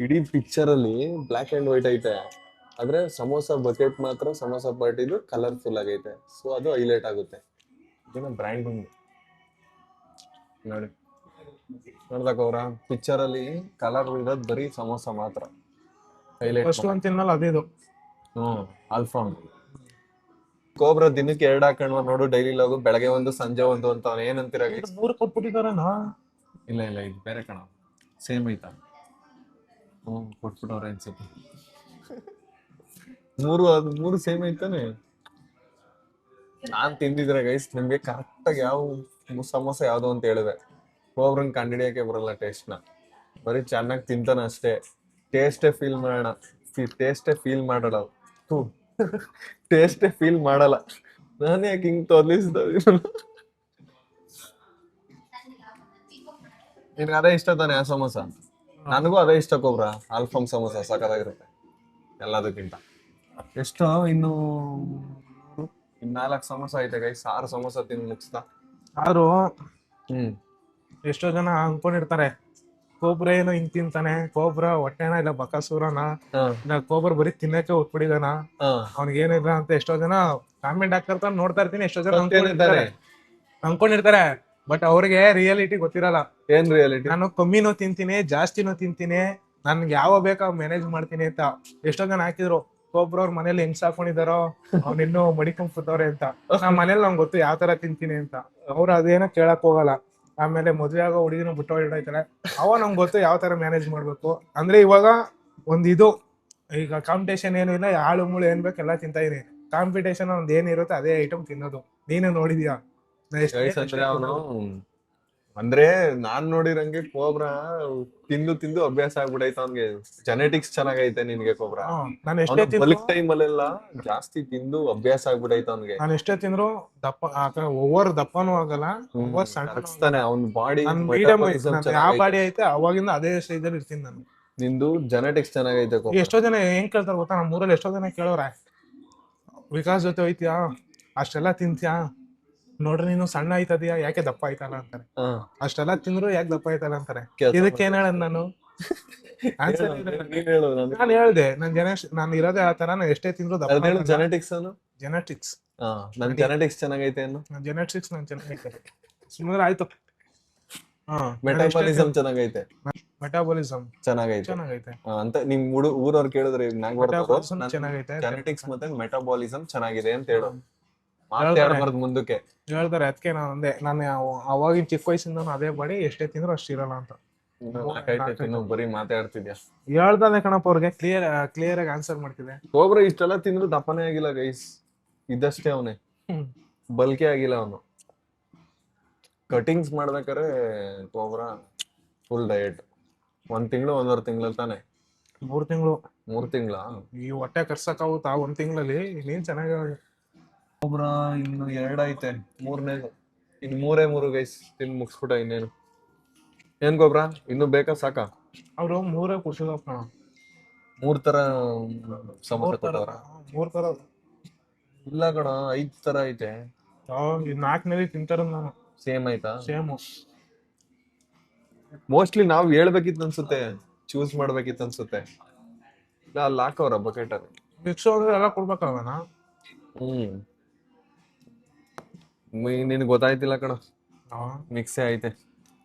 ಇಡೀ ಪಿಕ್ಚರ್ ಅಲ್ಲಿ ಬ್ಲಾಕ್ ಅಂಡ್ ವೈಟ್ ಐತೆ, ಆದ್ರೆ ಸಮೋಸ ಬಕೆಟ್ ಮಾತ್ರ ಸಮೋಸ ಪಾರ್ಟಿದು ಕಲರ್ಫುಲ್ ಆಗೈತೆ. ಸೊ ಅದು ಹೈಲೈಟ್ ಆಗುತ್ತೆ. ಇದನ್ನ ಬ್ರ್ಯಾಂಡಿಂಗ್ ನೋಡಿ. ನೋಡ್ದಕ್ ಅವ್ರ ಪಿಕ್ಚರ್ ಅಲ್ಲಿ ಕಲರ್ ಇರೋದು ಬರೀ ಸಮೋಸ ಮಾತ್ರ ಹೈಲೈಟ್. ಫಸ್ಟ್ ಒಂದು ತಿನ್ನಲ್ಲ ಅದಿದು. ಆಲ್ಫಾಮ್ ಕೋಬ್ರ ದಿನಕ್ಕೆ 2 ಹಾಕೊಂಡ್ವ ನೋಡು. ಡೈಲಿ ಲಾಗು ಬೆಳಗ್ಗೆ ಒಂದು ಸಂಜೆ ಒಂದು ಅಂತ. ಅವ್ನು ಏನಂತೀರ? 3 ಕೊಟ್ಬಿಟ್ಟಿದಾರನಾ? ಇಲ್ಲ ಇದು ಬೇರೆ ಕಣ, ಸೇಮ್ ಐತಾ? ಕೊಟ್ಬಿಟ್ಟವ್ರೆ ಅನ್ಸುತ್ತೆ. 3 ಸೇಮ್ ಐತಾನೆ. ನಾನ್ ತಿಂದಿದ್ರೆ ಗೈಸ್ ನಿಮ್ಗೆ ಕರೆಕ್ಟ್ ಆಗಿ ಯಾವ ಸಮೋಸ ಯಾವ್ದು ಅಂತ ಹೇಳಿದೆ. ಕೋಬ್ರನ್ ಕಂಡಿಡಿಯಕ್ಕೆ ಬರಲ್ಲ ಟೇಸ್ಟ್ನ, ಬರೀ ಚೆನ್ನಾಗಿ ತಿಂತಾನ ಅಷ್ಟೇ. ಟೇಸ್ಟೇ ಫೀಲ್ ಮಾಡೋಣ, ಟೇಸ್ಟೇ ಫೀಲ್ ಮಾಡಲ್ಲ. ಟೇಸ್ಟೇ ಫೀಲ್ ಮಾಡಲ್ಲ. ನಾನು ಯಾಕೆ ಹಿಂಗ್ ತೊದಲಿಸ್ದ? ನಿನ್ಗೆ ಅದೇ ಇಷ್ಟ ತಾನೆ ಆ ಸಮೋಸ? ನನಗೂ ಅದೇ ಇಷ್ಟ ಕೋಬ್ರ. ಆಲ್ಫಾಮ್ ಸಮೋಸ ಸಖತ್ತಾಗಿರುತ್ತೆ ಎಲ್ಲದಕ್ಕಿಂತ. ಎಷ್ಟು ಇನ್ನು 4 ಸಮೋಸ ಐತೆ ಗೈಸ್. 6 ಸಮೋಸ ತಿಂದು ಮುಗಿಸ್ತಾ. ಆದ್ರೂ ಎಷ್ಟೋ ಜನ ಅನ್ಕೊಂಡಿರ್ತಾರೆ ಕೋಬ್ರ ಏನೋ ಹಿಂಗ್ ತಿಂತಾನೆ, ಕೋಬ್ರ ಹೊಟ್ಟೆನ ಇಲ್ಲ ಬಕಾಸೂರನ, ಇಲ್ಲ ಕೋಬ್ರ ಬರೀ ತಿನ್ನಕ್ಕೆ ಉಟ್ಬಿಡಿದಾನ, ಅವ್ನಿಗೇನಿಲ್ಲ ಅಂತ ಎಷ್ಟೋ ಜನ ಕಾಮೆಂಟ್ ಹಾಕ್ತಿರ್ತಾರೆ. ನೋಡ್ತಾ ಇರ್ತೀನಿ, ಎಷ್ಟೋ ಜನ ಅನ್ಕೊಂಡಿರ್ತಾರೆ. ಬಟ್ ಅವ್ರಿಗೆ ರಿಯಾಲಿಟಿ ಗೊತ್ತಿರಲ್ಲ. ಏನ್ ರಿಯಾಲಿಟಿ? ನಾನು ಕಮ್ಮಿನೂ ತಿಂತೀನಿ, ಜಾಸ್ತಿನೂ ತಿಂತೀನಿ, ನನ್ಗೆ ಯಾವ ಬೇಕಾ ಮ್ಯಾನೇಜ್ ಮಾಡ್ತೀನಿ ಅಂತ. ಎಷ್ಟೋ ಜನ ಹಾಕಿದ್ರು ಕೋಬ್ರ ಅವ್ರ ಮನೇಲಿ ಹೆಂಗ್ ಸಾಕೊಂಡಿದಾರೋ ಅವ್ನ ಇನ್ನೂ ಮಡಿಕೊಂಡ್ ಕೂತವ್ರೆ ಅಂತ. ನಮ್ಮ ಮನೇಲಿ ನಂಗೆ ಗೊತ್ತು ಯಾವ ತರ ತಿಂತೀನಿ ಅಂತ. ಅವ್ರು ಅದೇನೋ ಕೇಳಕ್ ಹೋಗಲ್ಲ. ಆಮೇಲೆ ಮದ್ವೆ ಆಗೋ ಹುಡುಗಿನ ಬಿಟ್ಟು ಹೊರಟಾಯ್ತಾರೆ. ಅವ ನಮ್ಗೆ ಗೊತ್ತು ಯಾವ ತರ ಮ್ಯಾನೇಜ್ ಮಾಡ್ಬೇಕು ಅಂದ್ರೆ. ಇವಾಗ ಇದು ಈಗ ಕಾಂಪಿಟೇಷನ್ ಏನು ಇಲ್ಲ, ಆಳು ಮುಳು ಏನ್ ಬೇಕು ಎಲ್ಲ ತಿಂತಾ ಇದೀನಿ. ಕಾಂಪಿಟೇಷನ್ ಒಂದ್ ಏನಿರುತ್ತೆ ಅದೇ ಐಟಮ್ ತಿನ್ನೋದು. ನೀನು ನೋಡಿದ್ಯಾ? ಅವನು ಅಂದ್ರೆ ನಾನ್ ನೋಡಿರಂಗೆ ಕೋಬ್ರ ತಿಂದು ಅಭ್ಯಾಸ ಆಗ್ಬಿಡೈತೆ ಅವ್ನ್ಗೆ. ಜೆನೆಟಿಕ್ಸ್ ಚೆನ್ನಾಗೈತೆ ನಿನ್ಗೆ ಕೋಬ್ರ. ನಾನು ಎಷ್ಟೇ ಬಲ್ಕ್ ಟೈಮ್ ಅಲ್ಲೆಲ್ಲ ಜಾಸ್ತಿ ತಿಂದು ಅಭ್ಯಾಸ ಆಗ್ಬಿಡೈತೆ ಅವ್ನ್ಗೆ. ನಾನು ಎಷ್ಟೇ ತಿಂದ್ರು ದಪ್ಪ ಓವರ್ ದಪ್ಪನೂ ಆಗಲ್ಲ, ಓವರ್ ಸಣ್ಣ. ಅವ್ನ ಬಾಡಿ ಯಾವ ಬಾಡಿ ಐತೆ ಅವಾಗಿಂದ ಅದೇ ಸ್ಟೇಜ್ ಅಲ್ಲಿ ಇರ್ತೀನಿ ನಾನು. ನಿಂದು ಜೆನೆಟಿಕ್ಸ್ ಚೆನ್ನಾಗೈತೆ. ಎಷ್ಟೋ ಜನ ಹೆಂಗ್ ಕೇಳ್ತಾರ ಗೊತ್ತಾ, ನಮ್ಮ ಊರಲ್ಲಿ ಎಷ್ಟೋ ಜನ ಕೇಳೋರ, ವಿಕಾಸ್ ಜೊತೆ ಹೋಯ್ತಿಯಾ, ಅಷ್ಟೆಲ್ಲ ತಿಂತ್ಯಾ, ನೋಡ್ರಿ ನೀನು ಸಣ್ಣ ಆಯ್ತದ್ಯಾ, ಯಾಕೆ ದಪ್ಪ ಆಯ್ತಲ್ಲ ಅಂತಾರೆ. ಅಷ್ಟೆಲ್ಲ ತಿಂದ್ರು ಯಾಕೆ ದಪ್ಪ ಆಯ್ತಲ್ಲ ಅಂತಾರೆ. ಇದಕ್ಕೆ ಏನ್ ಹೇಳದ್ ನಾನು? ಆನ್ಸರ್ ನಾನು ಹೇಳ್ದೆ, ನಾನು ಇರೋದೇ ಆ ತರ. ನಾನು ಎಷ್ಟೇ ತಿಂದ್ರು ದಪ್ಪ. ಜೆನೆಟಿಕ್ಸ್ ಜೆನೆಟಿಕ್ಸ್ ನನ್ ಜೆನೆಟಿಕ್ಸ್ ಚೆನ್ನಾಗೈತೆ. ಜೆನೆಟಿಕ್ಸ್ ನನ್ ಚೆನ್ನಾಗೈತೆ. ಸುಮ್ಮನೆ ಆಯ್ತು. ಹಾ, ಮೆಟಾಬಾಲಿಸಮ್ ಚೆನ್ನಾಗೈತೆ. ಮೆಟಾಬಾಲಿಸಮ್ ಚೆನ್ನಾಗೈತೆ. ಚೆನ್ನಾಗೈತೆ. ಅಂತ ನಿಮ್ ಊರವ್ರು ಕೇಳಿದ್ರೆ ಮೆಟಾಬಾಲಿಸಮ್ ಚೆನ್ನಾಗೈತೆ. ಜೆನೆಟಿಕ್ಸ್ ಮತ್ತೆ ಮೆಟಾಬಾಲಿಸಮ್ ಚೆನ್ನಾಗಿದೆ ಅಂತ ಹೇಳು. ಹೇಳ್ತಾರೆ. ಮಾತಾಡ್ಬಾರ್ದು ಮುಂದಕ್ಕೆ. ಹೇಳ್ತಾರೆ ಅದಕ್ಕೆ ನಾನು ಅಂದೆ, ನಾನು ಅವಾಗಿನ ಚಿಕ್ಕ ವಯಸ್ಸಿಂದ ಅದೇ ಮಾಡಿ ಎಷ್ಟೇ ತಿಂದ್ರು ಅಷ್ಟು ಇರಲ್ಲ ಅಂತ. ಇನ್ನು ಬರೀ ಮಾತಾಡ್ತಿದ್ಯಾ. ಹೇಳ್ತಾನೆ ಕಣಪ್ಪ, ಅವ್ರಿಗೆ ಕ್ಲಿಯರ್ ಆಗಿ ಆನ್ಸರ್ ಮಾಡ್ತಿದೆ. ಕೋಬ್ರಾ ಇಷ್ಟೆಲ್ಲ ತಿಂದ್ರು ದಪ್ಪನೇ ಆಗಿಲ್ಲ ಗೈಸ್. ಇದ್ದಷ್ಟೇ ಅವನೇ, ಬಲ್ಕೆ ಆಗಿಲ್ಲ ಅವನು. ಕಟಿಂಗ್ಸ್ ಮಾಡ್ಬೇಕಾರೆ ಕೋಬ್ರಾ ಫುಲ್ ಡಯಟ್. 1 ತಿಂಗಳು 1.5 ತಿಂಗಳು ತಾನೆ. 3 ತಿಂಗಳು. 3 ತಿಂಗಳ ಈ ಹೊಟ್ಟೆ ಕರ್ಸಕ್ಕಾಗುತ್ತಾ 1 ತಿಂಗಳಲ್ಲಿ? ನೀನ್ ಚೆನ್ನಾಗಿ. ಕೋಬ್ರಾ ಇನ್ನು 2 ಐತೆ, 3ನೇದು. ಇನ್ನು 3 ಗೈಸ್ ತಿಂದು ಮುಗಿಸ್ಬಿಟ್ಟ. ಇನ್ನೇನು ಏನ್ ಕೋಬ್ರಾ ಇನ್ನು ಬೇಕಾ ಸಾಕಾ? ಅವ್ರು 3 ಕುಡ್ಸಿದಪ್ಪ. 3 ತರ ಸಮೋಸ ಕೊಟ್ಟವ್ರ? 3 ತರ ಇಲ್ಲ ಕಣ, 5 ತರ ಐತೆ. 4ನೇಲಿ ತಿಂತಾರ ನಾನು. ಸೇಮ್ ಆಯ್ತಾ? ಸೇಮ್. ಮೋಸ್ಟ್ಲಿ ನಾವ್ ಹೇಳ್ಬೇಕಿತ್ತು ಅನ್ಸುತ್ತೆ, ಚೂಸ್ ಮಾಡ್ಬೇಕಿತ್ತು ಅನ್ಸುತ್ತೆ. ಇಲ್ಲ ಅಲ್ಲಿ ಹಾಕವ್ರ ಬಕೆಟ್ ಅಲ್ಲಿ. ಮಿಕ್ಸ್ ಅಂದ್ರೆ ಎಲ್ಲ ಕೊಡ್ಬೇಕಾಗಣ. ನಿನ್ ಗೊತ್ತಾಯ್ತಿಲ್ಲ ಕಣ, ಮಿಕ್ಸೇ ಐತೆ.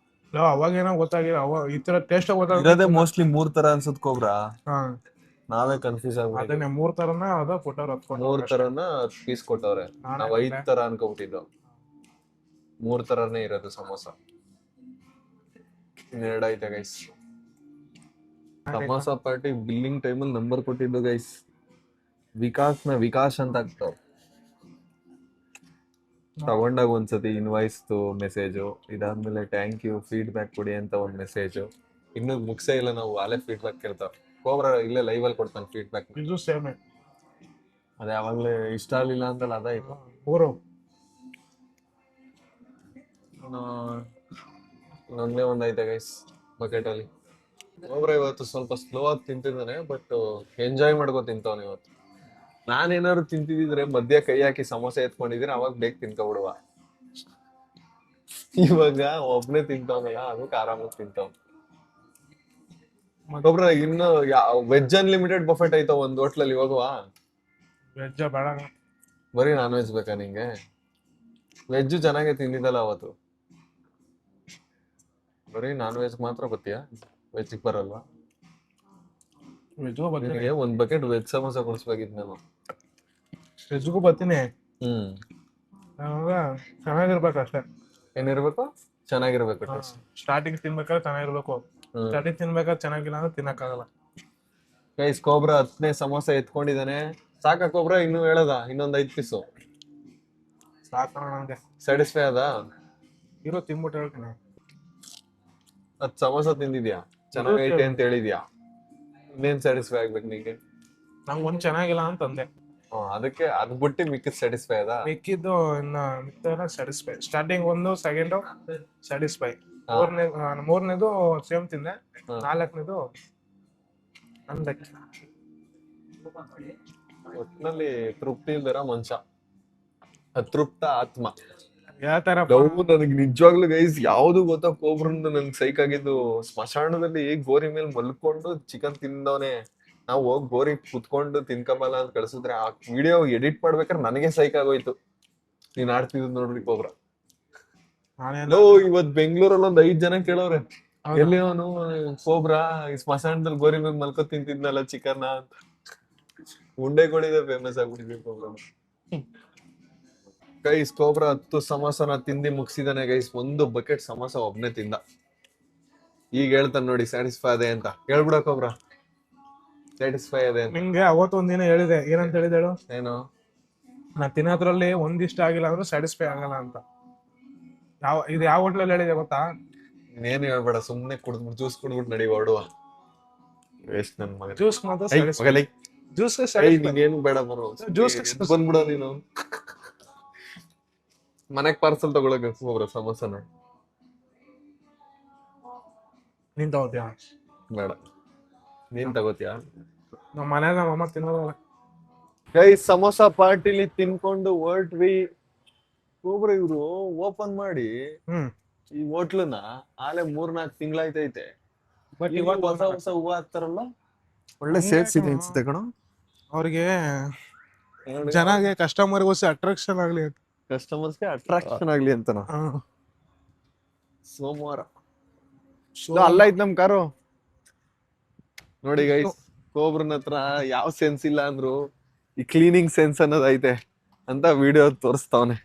ಅವಾಗೇನೋ ಗೊತ್ತಾಗಿಲ್ಲ, ಈ ತರ ಟೇಸ್ಟ್ ಇರೋದೇ ಮೋಸ್ಟ್ಲಿ 3 ತರ ಅನ್ಸುತ್ತೆ ಕೋಬ್ರಾ. ಹಾ, ನಾವೇ ಕನ್ಫ್ಯೂಸ್ ಆಗ್ಬಿಟ್ಟು ಅದನ್ನೇ 3 ತರನ ಅದ ಕೊಟ್ಟವ್ರ. 3 ತರನ ಪೀಸ್ ಕೊಟ್ಟವ್ರೆ. ನಾವ್ 5 ತರ ಅನ್ಕೊಬಿಟ್ಟಿದ್ದು. 3 ತರನೇ ಇರೋದು ಸಮೋಸ. 2 ಐತೆ ಗೈಸ್. ಸಮೋಸ ಪಾರ್ಟಿ ಬಿಲ್ಲಿಂಗ್ ಟೈಮಲ್ಲಿ ನಂಬರ್ ಕೊಟ್ಟಿದ್ದು ಗೈಸ್. ವಿಕಾಸ್ ಅಂತ ಆಗ್ತಾವ. ತಗೊಂಡಾಗ ಒಂದ್ಸತಿ ಇನ್ವಾಯ್ಸ್ ಮೆಸೇಜು, ಇದಾದ್ಮೇಲೆ ಥ್ಯಾಂಕ್ ಯು ಫೀಡ್ಬ್ಯಾಕ್ ಕೊಡಿ ಅಂತ ಒಂದ್ ಮೆಸೇಜು. ಇನ್ನು ಮುಗ್ಸೇ ಇಲ್ಲ ನಾವು, ಅಲ್ಲೇ ಫೀಡ್ಬ್ಯಾಕ್ ಕೇಳ್ತಾವ. ಕೋಬ್ರಾ ಇಲ್ಲೇ ಲೈವ್ ಅಲ್ಲಿ ಕೊಡ್ತಾನೆ ಫೀಡ್ಬ್ಯಾಕ್. ಇದು ಸೇಮ್. ಅದೇ ಅವಾಗ್ಲೇ ಇಷ್ಟ ಆಗ್ಲಿಲ್ಲ ಅಂತಲ್ಲ, ಅದಾಯ್ತು. ಇನ್ನೊಂದೇ ಒಂದೈತೆ ಗೈಸ್ ಬಕೆಟ್ ಅಲ್ಲಿ. ಕೋಬ್ರಾ ಇವತ್ತು ಸ್ವಲ್ಪ ಸ್ಲೋ ಆಗಿ ತಿಂತಿದ್ದಾನೆ, ಬಟ್ ಎಂಜಾಯ್ ಮಾಡ್ಕೊ ತಿಂತವನು ಇವತ್ತು. ನಾನೇನಾದ್ರು ತಿಂತಿದ್ರೆ ಮಧ್ಯ ಕೈ ಹಾಕಿ ಸಮೋಸೆ ಎತ್ಕೊಂಡಿದ್ರೆ ಅವಾಗ ಬೇಗ ತಿನ್ಕೊಬಿಡುವ. ಇವಾಗ ಒಬ್ನೇ ತಿಂತವನಲ್ಲ, ಅದಕ್ಕೆ ಆರಾಮಾಗಿ ತಿಂತವ್. ಕೋಬ್ರಾ ಇನ್ನು ವೆಜ್ ಅನ್ಲಿಮಿಟೆಡ್ ಬಫೆಟ್ ಐತ ಒಂದ್ ಹೋಟ್ಲಲ್ಲಿ, ಹೋಗುವ? ವೆಜ್ ಬೇಡ, ಬರೀ ನಾನ್ ವೆಜ್ ಬೇಕಾ ನಿಂಗೆ? ವೆಜ್ ಚೆನ್ನಾಗೆ ತಿಂದಿದ್ದಲ್ಲ ಅವತ್ತು. ಬರೀ ನಾನ್ ವೆಜ್ ಮಾತ್ರ ಬರ್ತೀಯಾ, ವೆಜ್ ಬರಲ್ವಾ? ನಿನಗೆ ಒಂದ್ ಬಕೆಟ್ ವೆಜ್ ಸಮೋಸ ಕೊಡಿಸ್ಬೇಕಿತ್ತು ನಾನು. ವೆಜ್ಗೂ ಬರ್ತೀನಿ. ಚೆನ್ನಾಗಿರ್ಬೇಕು ಅಷ್ಟೇ. ಏನಿರ್ಬೇಕು? ಚೆನ್ನಾಗಿರ್ಬೇಕು. ಸ್ಟಾರ್ಟಿಂಗ್ ತಿನ್ಬೇಕಾದ್ರೆ ಚೆನ್ನಾಗಿರ್ಬೇಕು. ಸ್ಟಾರ್ಟಿಂಗ್ ತಿನ್ಬೇಕಾದ್ರೆ ಚೆನ್ನಾಗಿಲ್ಲ ಅಂದ್ರೆ ತಿನ್ನಕ್ಕಾಗಲ್ಲ. ಗೈಸ್ ಕೋಬ್ರಾ 10ನೇ ಸಮೋಸ ಎತ್ಕೊಂಡಿದ್ದಾನೆ. ಸಾಕಾ ಕೋಬ್ರಾ ಇನ್ನು ಹೇಳದ? ಇನ್ನೊಂದ್ 5 ಪೀಸು ಸಾಕೋಣ ನಂಗೆ. ಸ್ಯಾಟಿಸ್ಫೈ ಅದ? ಇರೋ ತಿನ್ಬಿಟ್ಟು ಹೇಳ್ತೀನಿ. 10 ಸಮೋಸ ತಿಂದಿದ್ಯಾ, ಚೆನ್ನಾಗೈತೆ ಅಂತ ಹೇಳಿದ್ಯಾ, ಇನ್ನೇನ್ ಸ್ಯಾಟಿಸ್ಫೈ ಆಗ್ಬೇಕು ನಿಂಗೆ? ನಂಗೆ ಒಂದ್ ಚೆನ್ನಾಗಿಲ್ಲ ಅಂತಂದೆ. ಅದಕ್ಕೆ ಅದ್ ಬಿಟ್ಟು ಮಿಕ್ಕಿದ್ ಸ್ಯಾಟಿಸ್ಫೈ ಅದ? ಮಿಕ್ಕಿದ್ದು ಇನ್ನ ಮಿಕ್ಕಿದ ಸ್ಯಾಟಿಸ್ಫೈ. Starting 1, second satisfy. 3ನೇದು ಸೇಮ್ ತಿಂದೆ. 4ನೇದು ಅಂದಕ್ಕೆ. ಒಟ್ನಲ್ಲಿ ತೃಪ್ತಿ ಇಲ್ದಿರ ಮನುಷ್ಯ, ಅತೃಪ್ತ ಆತ್ಮ. ಯಾವ್ತರ ನನಗ್ ನಿಜವಾಗ್ಲೂ ಗೈಸ್ ಯಾವ್ದು ಗೊತ್ತಾ ಕೋಬ್ರಂದು ನನ್ಗೆ ಸೈಕ್ ಆಗಿದ್ದು, ಸ್ಮಶಾನದಲ್ಲಿ ಗೋರಿ ಮೇಲೆ ಮಲ್ಕೊಂಡು ಚಿಕನ್ ತಿಂದವನೆ. ನಾವು ಹೋಗಿ ಗೋರಿ ಕುತ್ಕೊಂಡು ತಿನ್ಕಬಲ್ಲ ಅಂತ ಕಳ್ಸಿದ್ರೆ ಆ ವಿಡಿಯೋ ಎಡಿಟ್ ಮಾಡ್ಬೇಕಾದ್ರೆ ನನಗೆ ಸೈಕ್ ಆಗೋಯ್ತು. ನೀನ್ ಆಡ್ತಿದ್ ನೋಡ್ರಿ ಕೋಬ್ರಾ. ಇವತ್ ಬೆಂಗಳೂರಲ್ಲಿ 5 ಜನ ಕೇಳವ್ರೆ, ಎಲ್ಲಿ ಅವನು ಕೋಬ್ರಾ ಈ ಸ್ಮಶಾನದಲ್ಲಿ ಗೋರಿ ಮೇಲೆ ಮಲ್ಕೊ ತಿಂತಿದ್ನಲ್ಲ ಚಿಕನ್ ಅಂತ. ಉಂಡೆಗಳಿದೆ ಫೇಮಸ್ ಆಗ್ಬಿಟ್ಟಿದೆ ಕೋಬ್ರಾ. ಗೈಸ್ ಕೋಬ್ರಾ 10 ಸಮೋಸನ ತಿಂದಿ ಮುಗಿಸಿದಾನೆ ಗೈಸ್. 1 ಬಕೆಟ್ ಸಮೋಸ ಒಬ್ನೇ ತಿಂದ. ಈಗ ಹೇಳ್ತಾನೆ ನೋಡಿ ಸ್ಯಾಟಿಸ್ಫೈ ಅದೇ ಅಂತ. ಹೇಳ್ಬಿಡ ಕೋಬ್ರಾ ಸ್ಯಾಟಿಸ್ಫೈ ಅದೇ ಅಂತ. ನಿಂಗೆ ಅವತ್ತು ಒಂದಿನ ಹೇಳಿದೆ, ಏನಂತ ಹೇಳಿದೆ ಹೇಳು? ಏನು? ನಾ ತಿನ್ನೋದ್ರಲ್ಲಿ ಒಂದಿಷ್ಟ ಆಗಿಲ್ಲ ಅಂದ್ರೆ ಸ್ಯಾಟಿಸ್ಫೈ ಆಗಲ್ಲ ಅಂತ. ಇದು ಯಾವ ಹೋಟ್ಲಲ್ಲಿ ಹೇಳಿದೆ ಗೊತ್ತಾ? ಏನ್ ಹೇಳ್ಬೇಡ, ಸುಮ್ನೆ ಕುಡಿದ್ಬಿಟ್ಟು ಜ್ಯೂಸ್ ಕುಡಿದ್ಬಿಟ್ಟು ನಡಿ ಹೊರಡುವ. ವೇಸ್ಟ್ ನನ್ ಮಗ. ಜ್ಯೂಸ್ ಮಾತ್ರ ಜ್ಯೂಸ್ ಏನು ಬೇಡ ಬರೋ, ಜ್ಯೂಸ್ ಬಂದ್ಬಿಡ ನೀನು. ಮನೆಗ್ ಪಾರ್ಸಲ್ ತಗೊಳಕ ಕೋಬ್ರಾ ಸಮೋಸನ. ನೀನ್ ತಗೋತೀಯ? ಬೇಡ, ನೀನ್ ತಗೋತೀಯ? ನಮ್ಮ ಮನೇಲಿ ನಮ್ಮ ಅಮ್ಮ ತಿನ್ನೋದಲ್ಲ. ಗೈಸ್ ಸಮೋಸ ಪಾರ್ಟಿಲಿ ತಿನ್ಕೊಂಡು ಹೊರಟ್ವಿ. ಕೋಬ್ರಾ ಇವ್ರು ಓಪನ್ ಮಾಡಿ ಈ ಹೋಟ್ಲನ್ನ ಆಲೆ 3-4 ತಿಂಗಳಾಯ್ತೈತೆ. ಬಟ್ ಇವತ್ತು ಹೊಸ ಹೂವ ಹಾಕ್ತಾರಲ್ಲ, ಒಳ್ಳೆ ಸೇಲ್ಸ್ ಇದೆ ಅನ್ಸುತ್ತೆ ಕಣ. ಅವ್ರಿಗೆ ಚೆನ್ನಾಗಿ ಕಸ್ಟಮರ್ಗೋಸಿ ಅಟ್ರಾಕ್ಷನ್ ಆಗ್ಲಿ, ಕಸ್ಟಮರ್ಸ್ಗೆ ಅಟ್ರಾಕ್ಷನ್ ಆಗ್ಲಿ ಅಂತನ. ಸೋಮವಾರ ಅಲ್ಲ ಐತ್ ನಮ್ ಕಾರು ನೋಡಿ ಗೈಸ್. ಕೋಬ್ರನ್ ಹತ್ರ ಯಾವ ಸೆನ್ಸ್ ಇಲ್ಲ ಅಂದ್ರು ಈ ಕ್ಲೀನಿಂಗ್ ಸೆನ್ಸ್ ಅನ್ನೋದ್ ಐತೆ ಅಂತ ವಿಡಿಯೋ ತೋರಿಸ್ತಾವನೆ.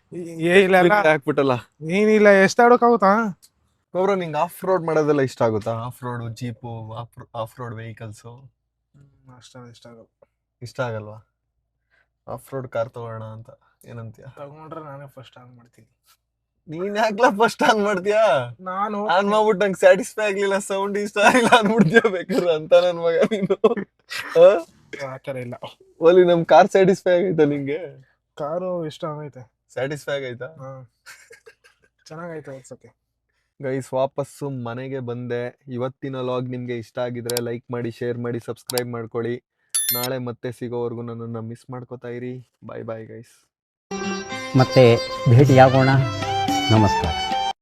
ಇಲ್ಲ ಹಾಕ್ಬಿಟ್ಟಲ್ಲ. ಏನಿಲ್ಲ ಎಷ್ಟಾಡೋಕ್ಕಾಗುತ್ತಾ ಕೋಬ್ರ ನಿಂಗೆ ಆಫ್ ರೋಡ್ ಮಾಡೋದೆಲ್ಲ ಇಷ್ಟ ಆಗುತ್ತಾ? Of road jeep, of road vehicles ಇಷ್ಟ ಆಗಲ್ಲ. ಇಷ್ಟ ಆಗಲ್ವಾ? ಆಫ್ ರೋಡ್ ಕಾರ್ ತಗೋಣ ಅಂತ ಏನಂತೀಯ? ತಗೊಂಡ್ರೆ ನಾನೇ ಫಸ್ಟ್ ಆನ್ ಮಾಡ್ತೀನಿ. ನೀನ್ ಯಾಕ್ಲ ಫಸ್ಟ್ ಆನ್ ಮಾಡ್ತೀಯಾ? ನಾನು ಆನ್ ಮಾಡ್ಬಿಟ್ಟು ನಂಗೆ ಸ್ಯಾಟಿಸ್ಫೈ ಆಗ್ಲಿಲ್ಲ, ಸೌಂಡ್ ಇಷ್ಟ ಆಗಿಲ್ಲ ಅನ್ಬಿಡ್ತೀಯ ಬೇಕಾದ್ರೆ ಅಂತ ನನ್ ಮಗ ನೀನು. ಆತರ ಇಲ್ಲ. ಓಲಿ ನಮ್ ಕಾರ್ ಸ್ಯಾಟಿಸ್ಫೈ ಆಗೈತಾ ನಿಂಗೆ? ಕಾರು ಇಷ್ಟ ಆಗೈತೆ. ಸ್ಯಾಟಿಸ್ಫೈ ಆಗೈತಾ? ಚೆನ್ನಾಗೈತೆ ಅನ್ಸಕ್ಕೆ. ಗೈಸ್ ವಾಪಸ್ಸು ಮನೆಗೆ ಬಂದೆ. ಇವತ್ತಿನ ಲಾಗ್ ನಿಮ್ಗೆ ಇಷ್ಟ ಆಗಿದ್ರೆ ಲೈಕ್ ಮಾಡಿ, ಶೇರ್ ಮಾಡಿ, ಸಬ್ಸ್ಕ್ರೈಬ್ ಮಾಡ್ಕೊಳ್ಳಿ. ನಾಳೆ ಮತ್ತೆ ಸಿಗೋವರೆಗೂ ನನ್ನನ್ನು ಮಿಸ್ ಮಾಡ್ಕೋತಾ ಇರಿ. ಬಾಯ್ ಬಾಯ್ ಗೈಸ್. ಮತ್ತೆ ಭೇಟಿಯಾಗೋಣ. ನಮಸ್ಕಾರ.